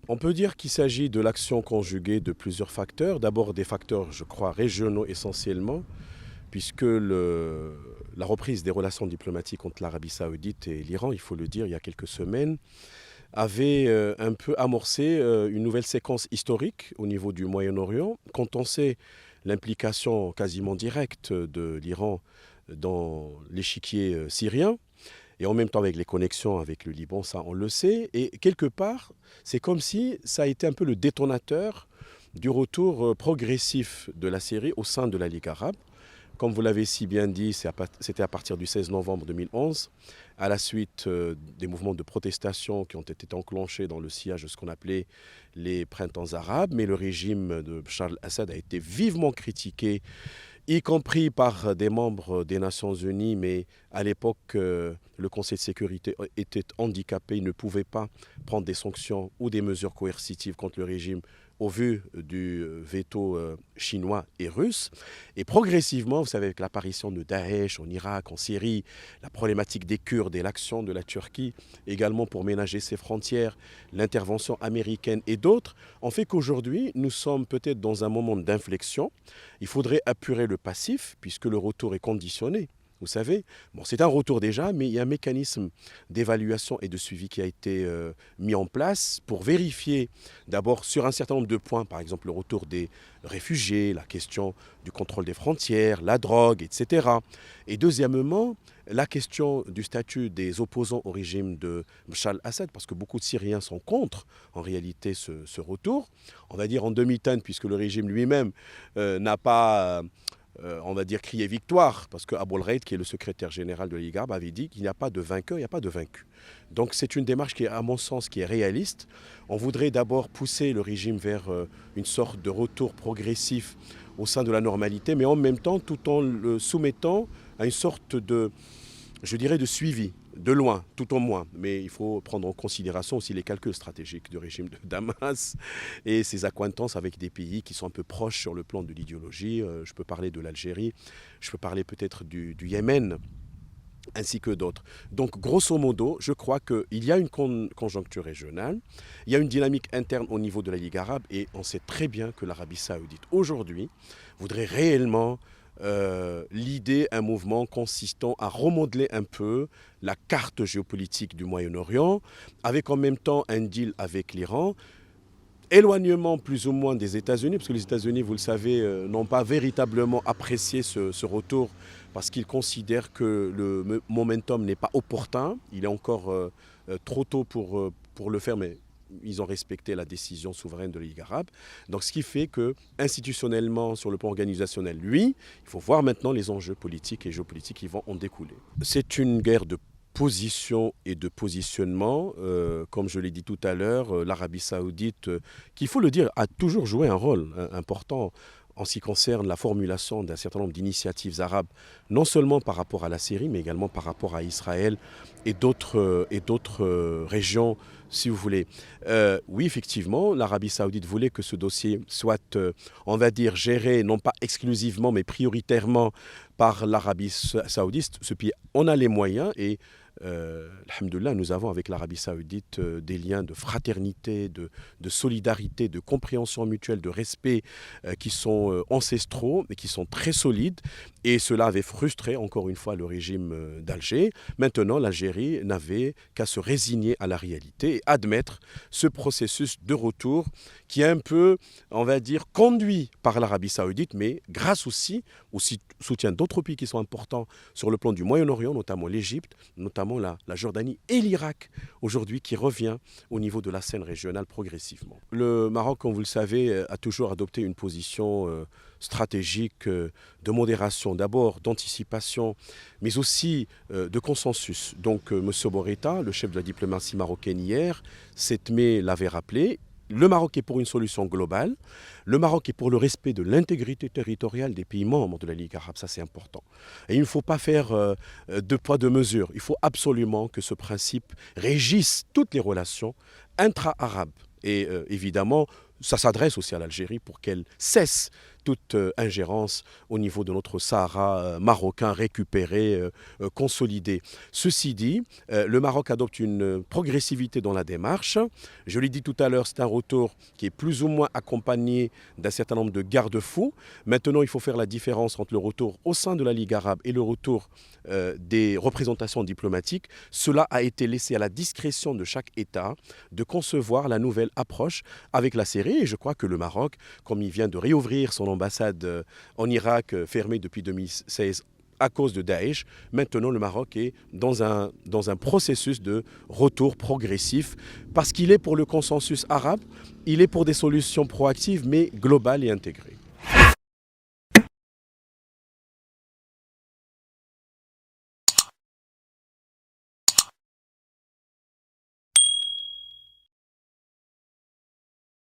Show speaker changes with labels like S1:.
S1: On peut dire qu'il s'agit de l'action conjuguée de plusieurs facteurs. D'abord des facteurs, je crois, régionaux essentiellement, puisque la reprise des relations diplomatiques entre l'Arabie saoudite et l'Iran, il faut le dire, il y a quelques semaines, avait un peu amorcé une nouvelle séquence historique au niveau du Moyen-Orient. Quand on sait l'implication quasiment directe de l'Iran dans l'échiquier syrien, et en même temps avec les connexions avec le Liban, ça on le sait. Et quelque part, c'est comme si ça a été un peu le détonateur du retour progressif de la Syrie au sein de la Ligue arabe. Comme vous l'avez si bien dit, c'était à partir du 16 novembre 2011, à la suite des mouvements de protestation qui ont été enclenchés dans le sillage de ce qu'on appelait les printemps arabes. Mais le régime de Bachar el-Assad a été vivement critiqué, y compris par des membres des Nations Unies, mais à l'époque, le Conseil de sécurité était handicapé, il ne pouvait pas prendre des sanctions ou des mesures coercitives contre le régime au vu du veto chinois et russe. Et progressivement, vous savez, avec l'apparition de Daesh en Irak, en Syrie, la problématique des Kurdes et l'action de la Turquie, également pour ménager ses frontières, l'intervention américaine et d'autres, ont fait qu'aujourd'hui, nous sommes peut-être dans un moment d'inflexion. Il faudrait apurer le passif, puisque le retour est conditionné. Vous savez, bon, c'est un retour déjà, mais il y a un mécanisme d'évaluation et de suivi qui a été mis en place pour vérifier d'abord sur un certain nombre de points, par exemple le retour des réfugiés, la question du contrôle des frontières, la drogue, etc. Et deuxièmement, la question du statut des opposants au régime de Bachar el-Assad, parce que beaucoup de Syriens sont contre, en réalité, ce retour. On va dire en demi-teinte, puisque le régime lui-même n'a pas... on va dire, crier victoire, parce que Abou el-Raid, qui est le secrétaire général de la Ligue arabe, avait dit qu'il n'y a pas de vainqueur, il n'y a pas de vaincu. Donc c'est une démarche qui est, à mon sens, qui est réaliste. On voudrait d'abord pousser le régime vers une sorte de retour progressif au sein de la normalité, mais en même temps, tout en le soumettant à une sorte de, je dirais, de suivi, de loin, tout au moins. Mais il faut prendre en considération aussi les calculs stratégiques du régime de Damas et ses accointances avec des pays qui sont un peu proches sur le plan de l'idéologie. Je peux parler de l'Algérie, je peux parler peut-être du Yémen, ainsi que d'autres. Donc, grosso modo, je crois qu'il y a une conjoncture régionale, il y a une dynamique interne au niveau de la Ligue arabe, et on sait très bien que l'Arabie saoudite, aujourd'hui, voudrait réellement l'idée, un mouvement consistant à remodeler un peu la carte géopolitique du Moyen-Orient, avec en même temps un deal avec l'Iran, éloignement plus ou moins des États-Unis, parce que les États-Unis, vous le savez, n'ont pas véritablement apprécié ce retour, parce qu'ils considèrent que le momentum n'est pas opportun, il est encore trop tôt pour le faire, mais ils ont respecté la décision souveraine de la Ligue arabe. Donc ce qui fait que, institutionnellement, sur le plan organisationnel, il faut voir maintenant les enjeux politiques et géopolitiques qui vont en découler. C'est une guerre de position et de positionnement. Comme je l'ai dit tout à l'heure, l'Arabie saoudite, qu'il faut le dire, a toujours joué un rôle important en ce qui concerne la formulation d'un certain nombre d'initiatives arabes, non seulement par rapport à la Syrie, mais également par rapport à Israël et d'autres régions, si vous voulez. Oui, effectivement, l'Arabie saoudite voulait que ce dossier soit, on va dire, géré, non pas exclusivement, mais prioritairement par l'Arabie saoudite. Ce pays, on a les moyens et alhamdoulilah, nous avons avec l'Arabie saoudite des liens de fraternité, de solidarité, de compréhension mutuelle, de respect qui sont ancestraux et qui sont très solides. Et cela avait frustré encore une fois le régime d'Alger. Maintenant, l'Algérie n'avait qu'à se résigner à la réalité et admettre ce processus de retour qui est un peu, on va dire, conduit par l'Arabie saoudite, mais grâce aussi au soutien d'autres pays qui sont importants sur le plan du Moyen-Orient, notamment l'Égypte, notamment la Jordanie et l'Irak, aujourd'hui, qui revient au niveau de la scène régionale progressivement. Le Maroc, comme vous le savez, a toujours adopté une position stratégique de modération, d'abord d'anticipation, mais aussi de consensus. Donc, M. Borreta, le chef de la diplomatie marocaine hier, 7 mai, l'avait rappelé. Le Maroc est pour une solution globale. Le Maroc est pour le respect de l'intégrité territoriale des pays membres de la Ligue arabe. Ça, c'est important. Et il ne faut pas faire deux poids, deux mesures. Il faut absolument que ce principe régisse toutes les relations intra-arabes. Et évidemment, ça s'adresse aussi à l'Algérie pour qu'elle cesse toute ingérence au niveau de notre Sahara marocain récupéré, consolidé. Ceci dit, le Maroc adopte une progressivité dans la démarche. Je l'ai dit tout à l'heure, c'est un retour qui est plus ou moins accompagné d'un certain nombre de garde-fous. Maintenant, il faut faire la différence entre le retour au sein de la Ligue arabe et le retour des représentations diplomatiques. Cela a été laissé à la discrétion de chaque État de concevoir la nouvelle approche avec la Syrie. Et je crois que le Maroc, comme il vient de réouvrir son ambassade en Irak, fermée depuis 2016 à cause de Daesh, maintenant le Maroc est dans un processus de retour progressif parce qu'il est pour le consensus arabe, il est pour des solutions proactives mais globales et intégrées.